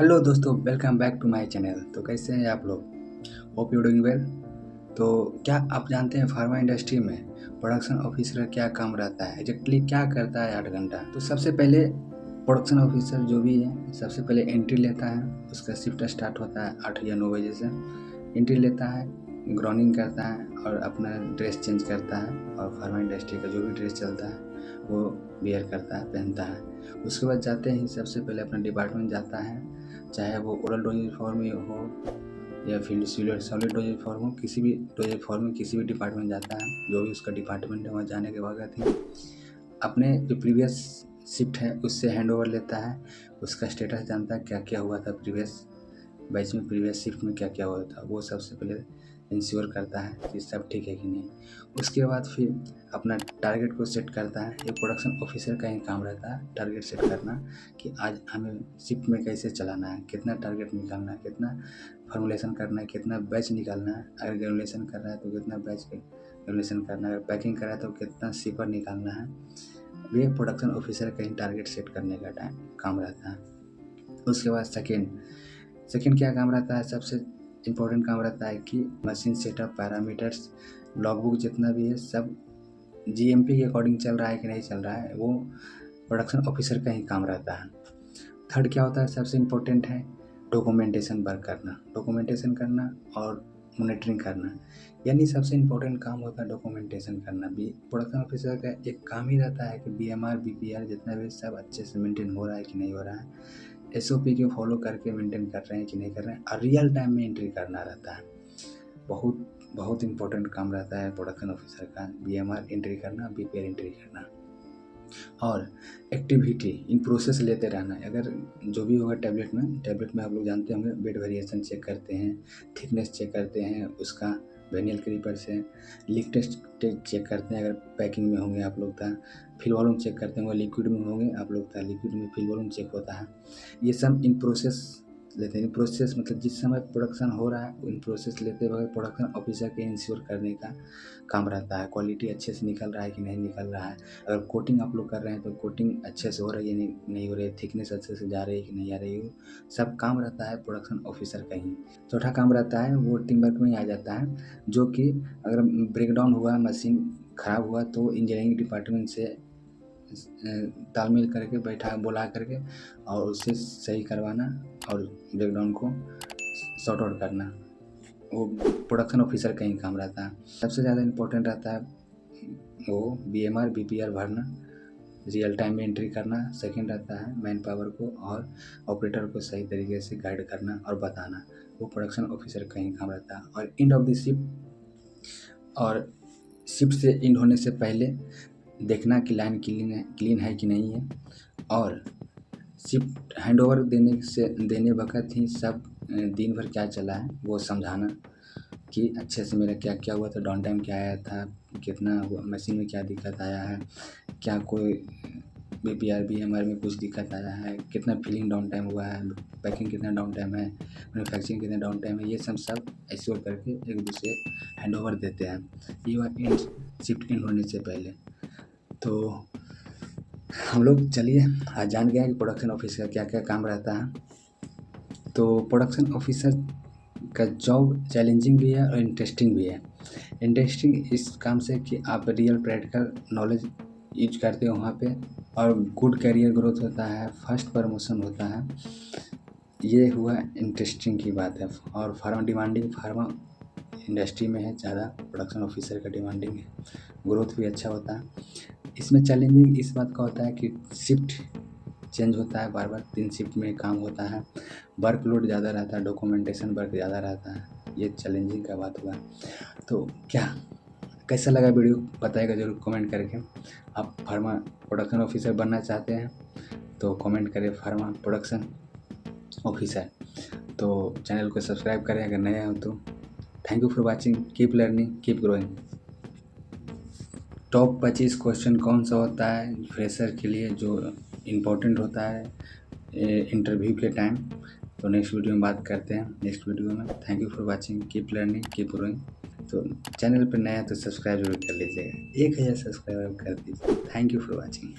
Hello दोस्तों, welcome back to my channel. तो कैसे हैं आप लोग? Hope you doing well. तो क्या आप जानते हैं फार्मा इंडस्ट्री में प्रोडक्शन ऑफिसर का क्या काम रहता है, एग्जैक्टली क्या करता है 8 घंटा? तो सबसे पहले प्रोडक्शन ऑफिसर जो भी है सबसे पहले एंट्री लेता है। उसका शिफ्ट स्टार्ट होता है 8 या 9 बजे से। एंट्री लेता है, ग्राउंडिंग करता है और अपना ड्रेस चेंज करता है और फार्मा इंडस्ट्री का जो भी ड्रेस चलता है वो वियर करता है, पहनता है। उसके बाद जाते ही सबसे पहले अपना डिपार्टमेंट जाता है, चाहे वो ओरल डोजेज फॉर्म में हो या फिर सॉलिड डोजेज फॉर्म हो, किसी भी डोजेज फॉर्म में किसी भी डिपार्टमेंट जाता है, जो भी उसका डिपार्टमेंट है वहाँ जाने के बाद ही अपने जो प्रीवियस शिफ्ट है उससे हैंड ओवर लेता है। उसका स्टेटस जानता है, क्या क्या हुआ था प्रीवियस बैच में, प्रीवियस शिफ्ट में क्या क्या हुआ था, वो सबसे पहले इंश्योर करता है कि सब ठीक है कि नहीं। उसके बाद फिर अपना टारगेट को सेट करता है। एक प्रोडक्शन ऑफिसर का ही काम रहता है टारगेट सेट करना कि आज हमें शिफ्ट में कैसे चलाना है, कितना टारगेट निकालना है, कितना फॉर्मुलेशन करना है, कितना बैच निकालना है। अगर ग्रेजुलेशन कर रहा है तो कितना बैच ग्रेजुलेशन करना है, अगर पैकिंग कर रहा है तो कितना सीपर निकालना है। ये प्रोडक्शन ऑफिसर का ही टारगेट सेट करने का काम रहता है। उसके बाद सेकेंड क्या काम रहता है? सबसे इम्पोर्टेंट काम रहता है कि मशीन सेटअप, पैरामीटर्स, लॉगबुक जितना भी है सब जीएमपी के अकॉर्डिंग चल रहा है कि नहीं चल रहा है, वो प्रोडक्शन ऑफिसर का ही काम रहता है। थर्ड क्या होता है? सबसे इम्पोर्टेंट है डॉक्यूमेंटेशन वर्क करना, डॉक्यूमेंटेशन करना और मॉनिटरिंग करना। यानी सबसे इम्पोर्टेंट काम होता है डॉक्यूमेंटेशन करना। भी प्रोडक्शन ऑफिसर का एक काम ही रहता है कि बीएमआर बीपीआर जितना भी सब अच्छे से मेंटेन हो रहा है कि नहीं हो रहा है, एसओपी के फॉलो करके मेंटेन कर रहे हैं कि नहीं कर रहे हैं, और रियल टाइम में एंट्री करना रहता है। बहुत बहुत इंपॉर्टेंट काम रहता है प्रोडक्शन ऑफिसर का, बीएमआर एंट्री करना, बीपीआर एंट्री करना और एक्टिविटी इन प्रोसेस लेते रहना है। अगर जो भी होगा टैबलेट में आप लोग जानते होंगे, बेड वेरिएशन चेक करते हैं, थिकनेस चेक करते हैं उसका वेनियल क्रीपर से, लीक टेस्ट चेक करते हैं अगर पैकिंग में होंगे आप लोग था, फिल वॉल्यूम चेक करते होंगे, लिक्विड में होंगे आप लोग था, लिक्विड में फिल वॉल्यूम चेक होता है। ये सब इन प्रोसेस लेते हैं। इन प्रोसेस मतलब जिस समय प्रोडक्शन हो रहा है इन प्रोसेस लेते वक्त प्रोडक्शन ऑफिसर के इंश्योर करने का काम रहता है, क्वालिटी अच्छे से निकल रहा है कि नहीं निकल रहा है। अगर कोटिंग आप लोग कर रहे हैं तो कोटिंग अच्छे से हो रही है नहीं हो रही है, थिकनेस अच्छे से जा रही है कि नहीं आ रही है, सब काम रहता है प्रोडक्शन ऑफिसर का ही। चौथा काम रहता है वो टीम वर्क में ही आ जाता है, जो कि अगर ब्रेकडाउन हुआ, मशीन ख़राब हुआ तो इंजीनियरिंग डिपार्टमेंट से तालमेल करके बुला करके और उससे सही करवाना और ब्रेकडाउन को सॉर्ट आउट करना, वो प्रोडक्शन ऑफिसर का ही काम रहता है। सबसे ज़्यादा इम्पोर्टेंट रहता है वो बीएमआर बीपीआर भरना, रियल टाइम में एंट्री करना। सेकंड रहता है मैन पावर को और ऑपरेटर को सही तरीके से गाइड करना और बताना, वो प्रोडक्शन ऑफिसर का ही काम रहता है। और एंड ऑफ द शिफ्ट और शिफ्ट से एंड होने से पहले देखना कि लाइन क्लीन है कि नहीं है, और शिफ्ट हैंडओवर देने वक्त ही सब दिन भर क्या चला है वो समझाना कि अच्छे से मेरा क्या क्या हुआ था, डाउन टाइम क्या आया था, कितना हुआ, मशीन में क्या दिक्कत आया है, क्या कोई बीपीआर बीएमआर में कुछ दिक्कत आया है, कितना फिलिंग डाउन टाइम हुआ है, पैकिंग कितना डाउन टाइम है, मैन्युफैक्चरिंग कितना डाउन टाइम है, ये सब एश्योर करके एक दूसरे हैंडओवर देते हैं। ये हुआ एंड शिफ्ट एंड होने से पहले। तो हम लोग चलिए आज जान गए कि प्रोडक्शन ऑफिसर का क्या क्या काम रहता है। तो प्रोडक्शन ऑफिसर का जॉब चैलेंजिंग भी है और इंटरेस्टिंग भी है। इंटरेस्टिंग इस काम से कि आप रियल प्रैक्टिकल नॉलेज यूज करते हो वहाँ पे, और गुड करियर ग्रोथ होता है, फर्स्ट प्रमोशन होता है, ये हुआ इंटरेस्टिंग की बात है। और फार्मा इंडस्ट्री में है ज़्यादा, प्रोडक्शन ऑफिसर का डिमांडिंग है, ग्रोथ भी अच्छा होता है। इसमें चैलेंजिंग इस बात का होता है कि शिफ्ट चेंज होता है बार बार, 3 शिफ्ट में काम होता है, वर्कलोड ज़्यादा रहता है, डॉक्यूमेंटेशन वर्क ज़्यादा रहता है, ये चैलेंजिंग का बात हुआ। तो क्या कैसा लगा वीडियो बताइएगा ज़रूर कमेंट करके। आप फार्मा प्रोडक्शन ऑफिसर बनना चाहते हैं तो कमेंट करें फार्मा प्रोडक्शन ऑफिसर। तो चैनल को सब्सक्राइब करें अगर नए हो तो। Thank you for watching, keep learning keep growing. Top 25 question कौन सा होता है फ्रेशर के लिए जो इम्पोर्टेंट होता है इंटरव्यू के टाइम, तो नेक्स्ट वीडियो में बात करते हैं नेक्स्ट वीडियो में। Thank you for watching, keep learning keep growing. तो चैनल पर नया तो सब्सक्राइब जरूर कर लीजिएगा, 1000 सब्सक्राइबर कर दीजिए। Thank you for watching.